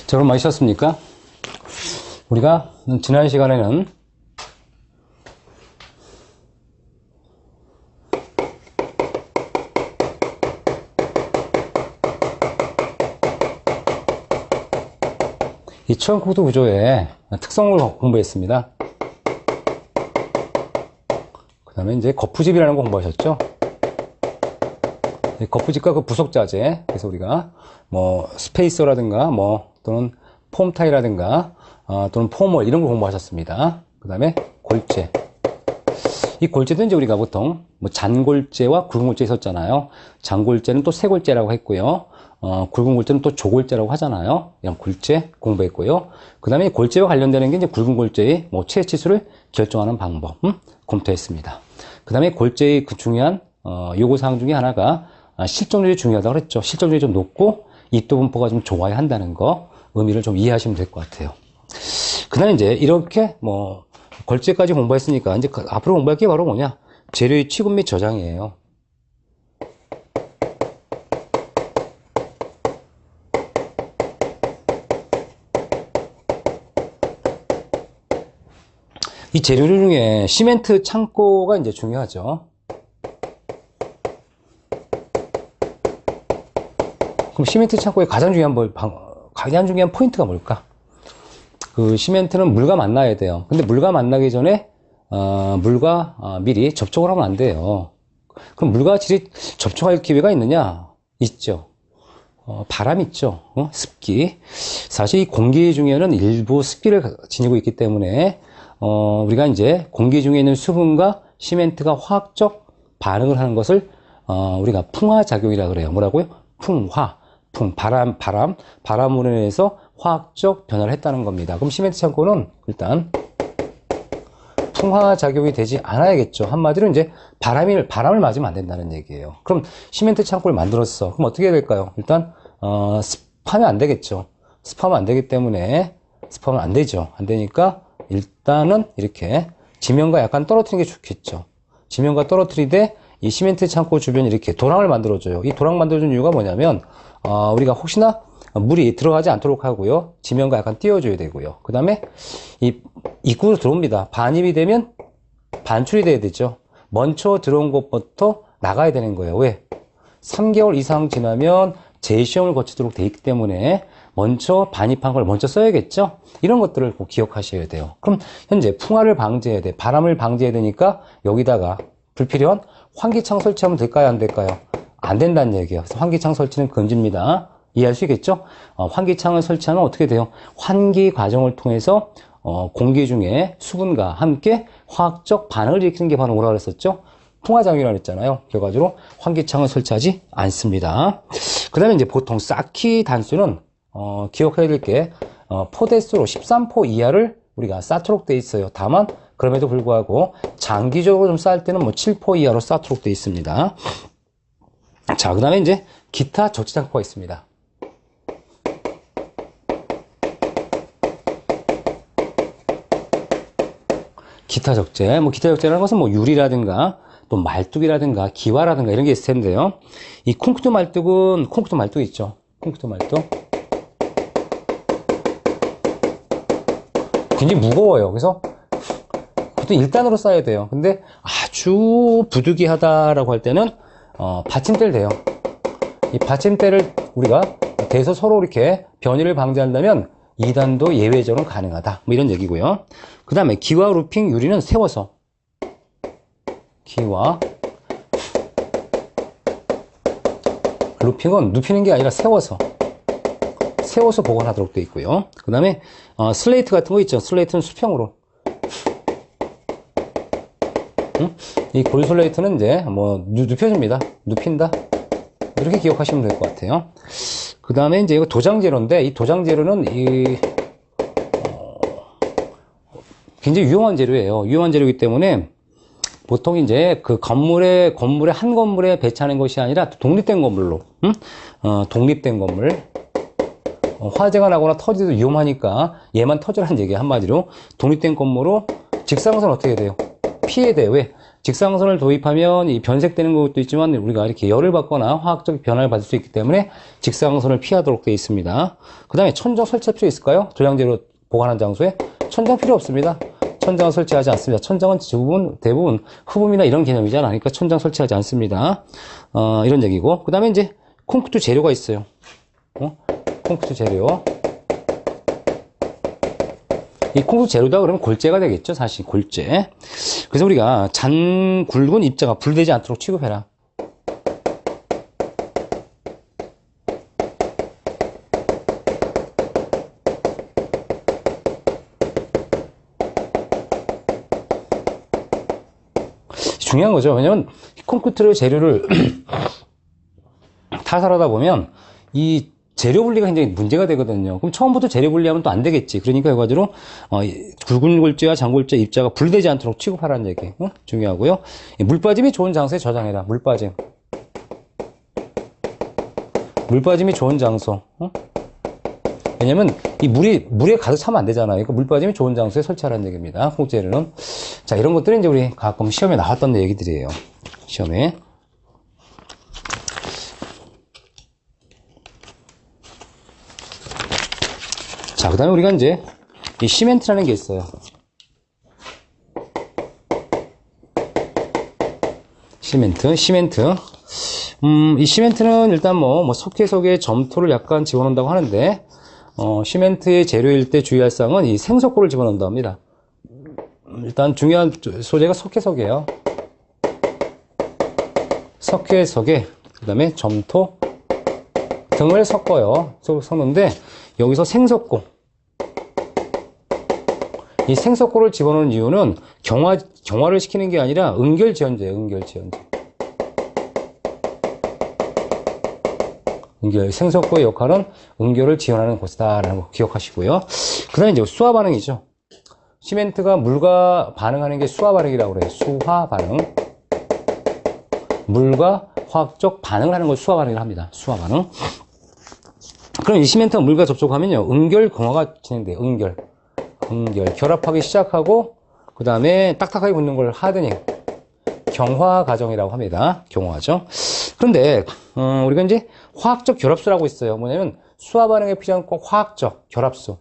자, 여러분 많이 쉬었습니까? 우리가 지난 시간에는 이 처형 코드 구조의 특성을 공부했습니다. 그 다음에 이제 거푸집이라는 거 공부하셨죠? 거푸집과 그 부속자재, 그래서 우리가 뭐 스페이서라든가 뭐 또는 폼 타이라든가 또는 폼월 이런 거 공부하셨습니다. 그 다음에 골재. 이 골재도 이제 우리가 보통 뭐 잔골재와 굵은 골재 있었잖아요. 잔골재는 또 쇠골재라고 했고요. 굵은 골재는 또 조골재라고 하잖아요. 이런 골재 공부했고요. 그 다음에 골재와 관련되는 게 이제 굵은 골재의 뭐 최치수를 결정하는 방법 검토했습니다. 그 다음에 골재의 그 중요한 요구사항 중에 하나가 실정률이 중요하다고 그랬죠. 실정률이 좀 높고 입도 분포가 좀 좋아야 한다는 거 의미를 좀 이해하시면 될 것 같아요. 그 다음에 이제 이렇게 뭐 골재까지 공부했으니까 이제 앞으로 공부할 게 바로 뭐냐, 재료의 취급 및 저장이에요. 이 재료들 중에 시멘트 창고가 이제 중요하죠. 그럼 시멘트 창고의 가장 중요한 포인트가 뭘까? 그 시멘트는 물과 만나야 돼요. 근데 물과 만나기 전에 물과 미리 접촉을 하면 안 돼요. 그럼 물과 질이 접촉할 기회가 있느냐? 있죠. 바람 있죠. 습기. 사실 이 공기 중에는 일부 습기를 지니고 있기 때문에 우리가 이제 공기 중에 있는 수분과 시멘트가 화학적 반응을 하는 것을 우리가 풍화작용이라고 그래요. 뭐라고요? 바람으로 인해서 화학적 변화를 했다는 겁니다. 그럼 시멘트 창고는 일단 풍화작용이 되지 않아야겠죠. 한마디로 이제 바람을 맞으면 안 된다는 얘기예요. 그럼 시멘트 창고를 만들었어. 그럼 어떻게 해야 될까요? 일단 습하면 안 되겠죠. 습하면 안 되기 때문에 습하면 안 되죠. 안 되니까 일단은 이렇게 지면과 약간 떨어뜨리는 게 좋겠죠. 지면과 떨어뜨리되 이 시멘트 창고 주변에 이렇게 도랑을 만들어줘요. 이 도랑 만들어준 이유가 뭐냐면 우리가 혹시나 물이 들어가지 않도록 하고요. 지면과 약간 띄워줘야 되고요. 그 다음에 이 입구로 들어옵니다. 반입이 되면 반출이 돼야 되죠. 먼저 들어온 것부터 나가야 되는 거예요. 왜? 3개월 이상 지나면 재시험을 거치도록 돼 있기 때문에 먼저 반입한 걸 먼저 써야겠죠. 이런 것들을 꼭 기억하셔야 돼요. 그럼 현재 풍화를 방지해야 돼. 바람을 방지해야 되니까 여기다가 불필요한 환기창 설치하면 될까요? 안 될까요? 안 된다는 얘기예요. 그래서 환기창 설치는 금지입니다. 이해할 수 있겠죠? 환기창을 설치하면 어떻게 돼요? 환기 과정을 통해서 공기 중에 수분과 함께 화학적 반응을 일으키는 게 바로 뭐라고 그랬었죠? 풍화작용이라고 했잖아요. 결과적으로 환기창을 설치하지 않습니다. 그 다음에 이제 보통 쌓기 단수는 기억해야 될 게 포대수로 13포 이하를 우리가 쌓도록 돼 있어요. 다만 그럼에도 불구하고 장기적으로 좀 쌓을 때는 뭐 7포 이하로 쌓도록 돼 있습니다. 자, 그 다음에 이제 기타 적재장고가 있습니다. 기타 적재, 기타 적재라는 것은 뭐 유리라든가 또 말뚝이라든가 기와라든가 이런 게 있을 텐데요. 이 콘크리트 말뚝 있죠. 콘크리트 말뚝. 굉장히 무거워요. 그래서 보통 1단으로 쌓아야 돼요. 근데 아주 부득이하다라고 할 때는 받침대를 대요. 이 받침대를 우리가 대서 서로 이렇게 변이를 방지한다면 2단도 예외적으로 가능하다. 뭐 이런 얘기고요. 그 다음에 기와 루핑 유리는 세워서, 기와 루핑은 눕히는 게 아니라 세워서 보관하도록 되어 있고요. 그 다음에 슬레이트 같은 거 있죠. 슬레이트는 수평으로. 이 골슬레이트는 이제 뭐 눕혀줍니다. 눕힌다. 이렇게 기억하시면 될 것 같아요. 그 다음에 이제 이거 도장재료인데, 이 도장재료는 굉장히 유용한 재료예요. 유용한 재료이기 때문에 보통 이제 그 건물에 한 건물에 배치하는 것이 아니라 독립된 건물로, 독립된 건물, 화재가 나거나 터지도 위험하니까 얘만 터져라는 얘기예요. 한마디로 독립된 건물로 직사광선 어떻게 돼요? 피해야 돼요. 왜? 직사광선을 도입하면 이 변색되는 것도 있지만 우리가 이렇게 열을 받거나 화학적 변화를 받을 수 있기 때문에 직사광선을 피하도록 되어 있습니다. 그 다음에 천정 설치할 필요 있을까요? 조량제로 보관한 장소에 천정 필요 없습니다. 천장을 설치하지 않습니다. 천장은 대부분 흡음이나 이런 개념이잖아. 그러니까 천장 설치하지 않습니다. 이런 얘기고. 그 다음에 이제 콘크리트 재료가 있어요. 콘크리트 재료. 이 콘크리트 재료다 그러면 골재가 되겠죠. 사실 골재. 그래서 우리가 굵은 입자가 불되지 않도록 취급해라. 중요한 거죠. 왜냐면 콘크리트 재료를 타설하다 보면 이 재료 분리가 굉장히 문제가 되거든요. 그럼 처음부터 재료 분리하면 또 안 되겠지. 그러니까 결과적으로 굵은 골재와 장골재 입자가 분리되지 않도록 취급하라는 얘기 중요하고요. 물 빠짐이 좋은 장소에 저장해라. 물 빠짐이 좋은 장소. 왜냐면 이 물에 가득 차면 안 되잖아요. 그러니까 물 빠짐이 좋은 장소에 설치하라는 얘기입니다. 콘크리트는. 자, 이런 것들은 이제 우리 가끔 시험에 나왔던 얘기들이에요. 시험에. 자, 그 다음에 우리가 이제 이 시멘트라는 게 있어요. 시멘트. 이 시멘트는 일단 뭐 속에 점토를 약간 집어넣는다고 하는데, 시멘트의 재료일 때 주의할 사항은 이 생석고를 집어넣는다 합니다. 일단 중요한 소재가 석회석이에요. 석회석에 그 다음에 점토 등을 섞는데 여기서 생석고, 이 생석고를 집어넣는 이유는 경화를 시키는 게 아니라 응결지연제예요. 생석고의 역할은 응결을 지연하는 곳이다라는 거 기억하시고요. 그 다음에 이제 수화 반응이죠. 시멘트가 물과 반응하는 게 수화 반응이라고 그래요. 수화 반응. 물과 화학적 반응을 하는 걸 수화 반응이라고 합니다. 수화 반응. 그럼 이 시멘트가 물과 접촉하면요, 응결 경화가 진행돼요. 응결 결합하기 시작하고 그 다음에 딱딱하게 붙는 걸 하더니 경화 과정이라고 합니다. 경화 과정. 그런데 우리가 이제 화학적 결합수라고 있어요. 뭐냐면 수화 반응에 필요한 꼭 화학적 결합수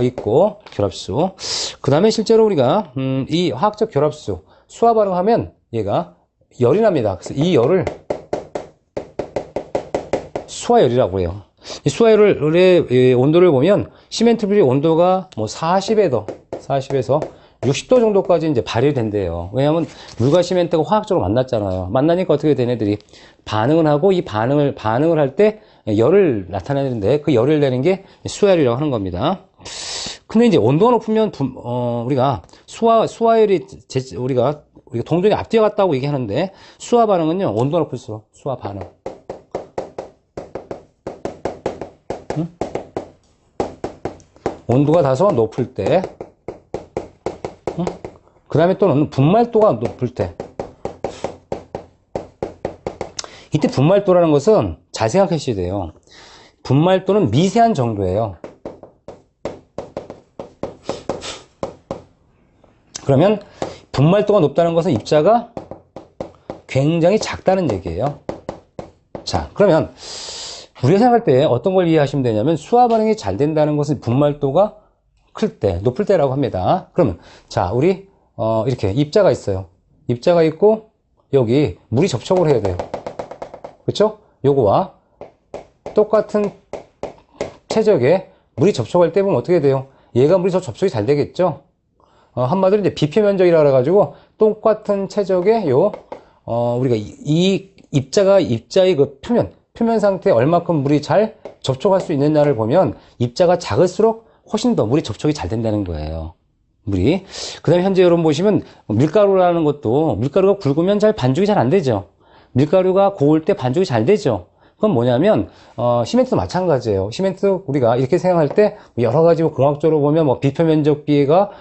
있고, 결합수. 그 다음에 실제로 우리가 이 화학적 결합수 수화 반응하면 얘가 열이 납니다. 그래서 이 열을 수화열이라고 해요. 이 수화열의 온도를 보면 시멘트불이 온도가 뭐 40에서 60도 정도까지 이제 발휘된대요. 왜냐하면 물과 시멘트가 화학적으로 만났잖아요. 만나니까 어떻게 된 애들이 반응을 하고, 이 반응을 할 때 열을 나타내는데 그 열을 내는 게 수화열이라고 하는 겁니다. 근데 이제 온도가 높으면 우리가 수화열이 우리가 동전이 앞뒤어갔다고 얘기하는데, 수화 반응은요, 온도가 높을수록 수화 반응. 온도가 다소 높을 때, 그 다음에 또는 분말도가 높을 때, 이때 분말도라는 것은 잘 생각하셔야 돼요. 분말도는 미세한 정도예요. 그러면 분말도가 높다는 것은 입자가 굉장히 작다는 얘기예요. 자, 그러면 우리가 생각할 때 어떤 걸 이해하시면 되냐면, 수화 반응이 잘 된다는 것은 분말도가 클 때, 높을 때라고 합니다. 그러면 자, 우리 이렇게 입자가 있어요. 입자가 있고 여기 물이 접촉을 해야 돼요. 그렇죠? 요거와 똑같은 최적에 물이 접촉할 때 보면 어떻게 돼요? 얘가 물이 접촉이 잘 되겠죠? 한마디로 이제 비표면적이라 그래가지고, 똑같은 최적에 우리가 이 입자의 그 표면 상태에 얼마큼 물이 잘 접촉할 수 있느냐를 보면, 입자가 작을수록 훨씬 더 물이 접촉이 잘 된다는 거예요. 물이. 그 다음에 현재 여러분 보시면 밀가루라는 것도, 밀가루가 굵으면 반죽이 잘 안 되죠. 밀가루가 고울 때 반죽이 잘 되죠. 그건 뭐냐면 시멘트도 마찬가지예요. 시멘트 우리가 이렇게 생각할 때 여러 가지 공학적으로 보면 비표면적 비가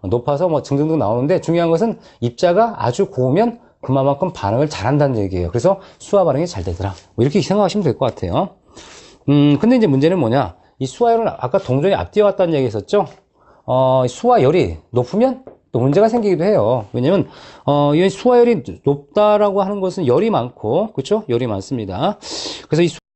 높아서 등등등 나오는데, 중요한 것은 입자가 아주 고우면 그만큼 반응을 잘한다는 얘기예요. 그래서 수화 반응이 잘 되더라. 이렇게 생각하시면 될 것 같아요. 근데 이제 문제는 이 수화열은 아까 동전이 앞뒤어 갔다는 얘기 했었죠. 수화열이 높으면 또 문제가 생기기도 해요. 왜냐면 이 수화열이 높다라고 하는 것은 열이 많고, 그렇죠? 열이 많습니다. 그래서 이